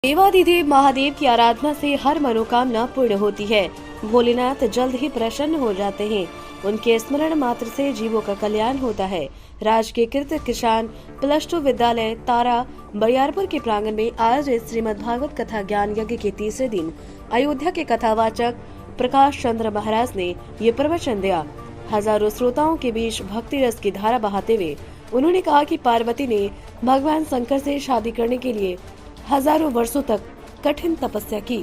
देवाधिदेव महादेव की आराधना से हर मनोकामना पूर्ण होती है। भोलेनाथ जल्द ही प्रसन्न हो जाते हैं। उनके स्मरण मात्र से जीवों का कल्याण होता है। राजकीय कृत किसान +2 विद्यालय तारा बरियारपुर के प्रांगण में आयोजित श्रीमद् भागवत कथा ज्ञान यज्ञ के तीसरे दिन अयोध्या के कथावाचक प्रकाश चंद्र महाराज ने ये प्रवचन दिया। हजारों श्रोताओं के बीच भक्ति रस की धारा बहाते हुए उन्होंने कहा कि पार्वती ने भगवान शंकर से शादी करने के लिए हजारों वर्षों तक कठिन तपस्या की।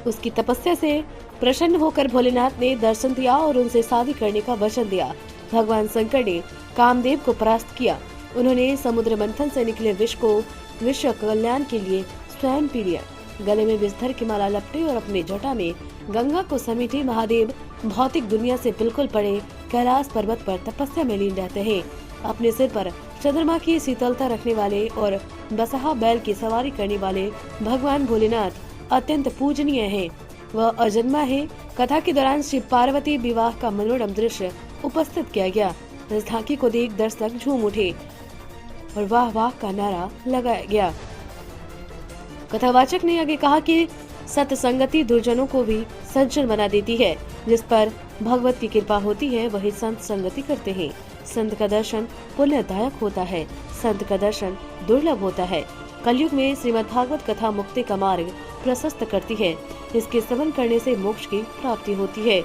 उसकी तपस्या से प्रसन्न होकर भोलेनाथ ने दर्शन दिया और उनसे शादी करने का वचन दिया। भगवान शंकर ने कामदेव को परास्त किया। उन्होंने समुद्र मंथन से निकले विष को विश्व कल्याण के लिए स्वयं पी लिया। गले में विषधर की माला लपटे और अपने जटा में गंगा को समेटे महादेव भौतिक दुनिया से बिल्कुल परे कैलाश पर्वत पर तपस्या में लीन रहते हैं। अपने सिर पर चंद्रमा की शीतलता रखने वाले और बसहा बैल की सवारी करने वाले भगवान भोलेनाथ अत्यंत पूजनीय हैं। वह अजन्मा है। कथा के दौरान शिव पार्वती विवाह का मनोरम दृश्य उपस्थित किया गया। इस झांकी को देख दर्शक झूम उठे और वाह वाह का नारा लगाया गया। कथावाचक ने आगे कहा कि सत्संगति दुर्जनों को भी सज्जन बना देती है। जिस पर भगवत की कृपा होती है वही संत संगति करते हैं। संत का दर्शन पुण्यदायक होता है। संत का दर्शन दुर्लभ होता है। कलयुग में श्रीमद् भागवत कथा मुक्ति का मार्ग प्रशस्त करती है। इसके श्रवण करने से मोक्ष की प्राप्ति होती है।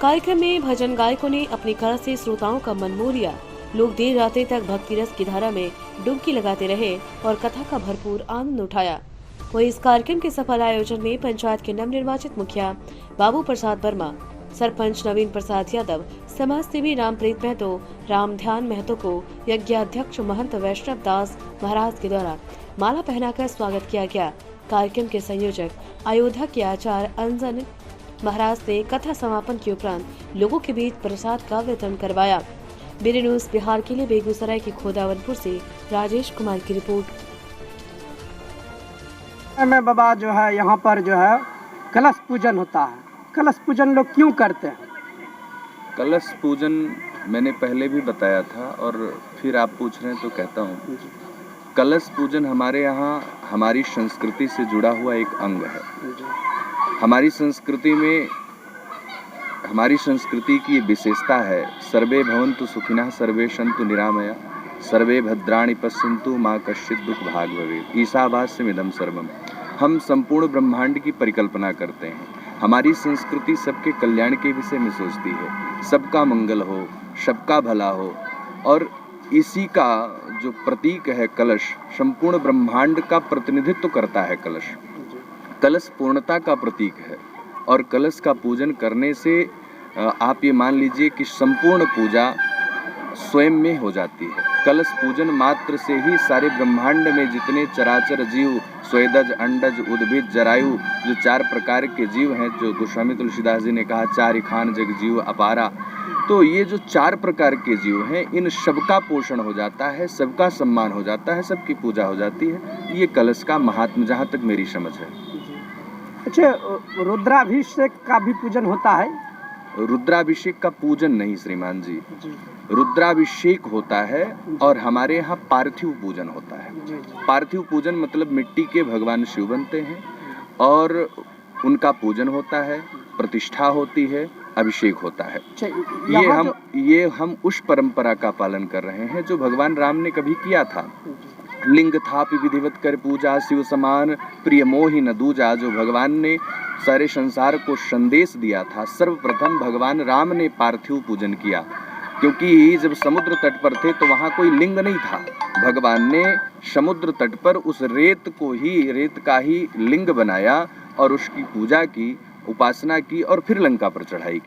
कार्यक्रम में भजन गायकों ने अपनी कला से श्रोताओं का मन मोह लिया। लोग देर रात्रि तक भक्ति रस की धारा में डुबकी लगाते रहे और कथा का भरपूर आनंद उठाया। वही इस कार्यक्रम के सफल आयोजन में पंचायत के नवनिर्वाचित मुखिया बाबू प्रसाद वर्मा, सरपंच नवीन प्रसाद यादव, समाज सेवी रामप्रीत महतो, राम ध्यान महतो को यज्ञाध्यक्ष महंत वैष्णव दास महाराज के द्वारा माला पहनाकर स्वागत किया गया। कार्यक्रम के संयोजक अयोध्या के आचार्य अंजन महाराज ने कथा समापन के उपरांत लोगों के बीच प्रसाद का वितरण करवाया। बीरे न्यूज बिहार के लिए बेगूसराय के खोदावनपुर से राजेश कुमार की रिपोर्ट। में बाबा जो है यहाँ पर जो है कलश पूजन होता है। कलश पूजन लोग क्यों करते हैं? कलश पूजन मैंने पहले भी बताया था और फिर आप पूछ रहे हैं तो कहता हूँ। कलश पूजन हमारे यहाँ हमारी संस्कृति से जुड़ा हुआ एक अंग है। हमारी संस्कृति में हमारी संस्कृति की विशेषता है, सर्वे भवन्तु सुखिनः सर्वे सन्तु निरामया सर्वे भद्राणि पश्यन्तु माँ कश्चित् दुःख भाग् भवेत् ईशावास्यमिदं सर्वम्। हम संपूर्ण ब्रह्मांड की परिकल्पना करते हैं। हमारी संस्कृति सबके कल्याण के विषय में सोचती है, सबका मंगल हो, सबका भला हो, और इसी का जो प्रतीक है कलश, संपूर्ण ब्रह्मांड का प्रतिनिधित्व करता है। कलश पूर्णता का प्रतीक है और कलश का पूजन करने से आप ये मान लीजिए कि संपूर्ण पूजा स्वयं में हो जाती है। कलश पूजन मात्र से ही सारे ब्रह्मांड में जितने चराचर जीव, स्वेदज, अंडज, उद्भिद, जरायु, जो 4 प्रकार के जीव हैं, जो गोस्वामी तुलसीदास जी ने कहा 4 खान जग जीव अपारा, तो ये जो 4 प्रकार के जीव हैं, इन सबका पोषण हो जाता है, सबका सम्मान हो जाता है, सबकी पूजा हो जाती है। ये कलश का महात्म जहाँ तक मेरी समझ है। अच्छा, रुद्राभिषेक का भी पूजन होता है? रुद्राभिषेक का पूजन नहीं श्रीमान जी, रुद्राभिषेक होता है और हमारे यहाँ पार्थिव पूजन होता है। पार्थिव पूजन मतलब मिट्टी के भगवान शिव बनते हैं और उनका पूजन होता है, प्रतिष्ठा होती है, अभिषेक होता है। ये हम उस परंपरा का पालन कर रहे हैं जो भगवान राम ने कभी किया था। लिंग थापि विधिवत कर पूजा शिव समान प्रिय मोहि न दूजा, जो भगवान ने सारे संसार को संदेश दिया था। सर्वप्रथम भगवान राम ने पार्थिव पूजन किया, क्योंकि जब समुद्र तट पर थे तो वहाँ कोई लिंग नहीं था। भगवान ने समुद्र तट पर उस रेत का ही लिंग बनाया और उसकी पूजा की, उपासना की और फिर लंका पर चढ़ाई की।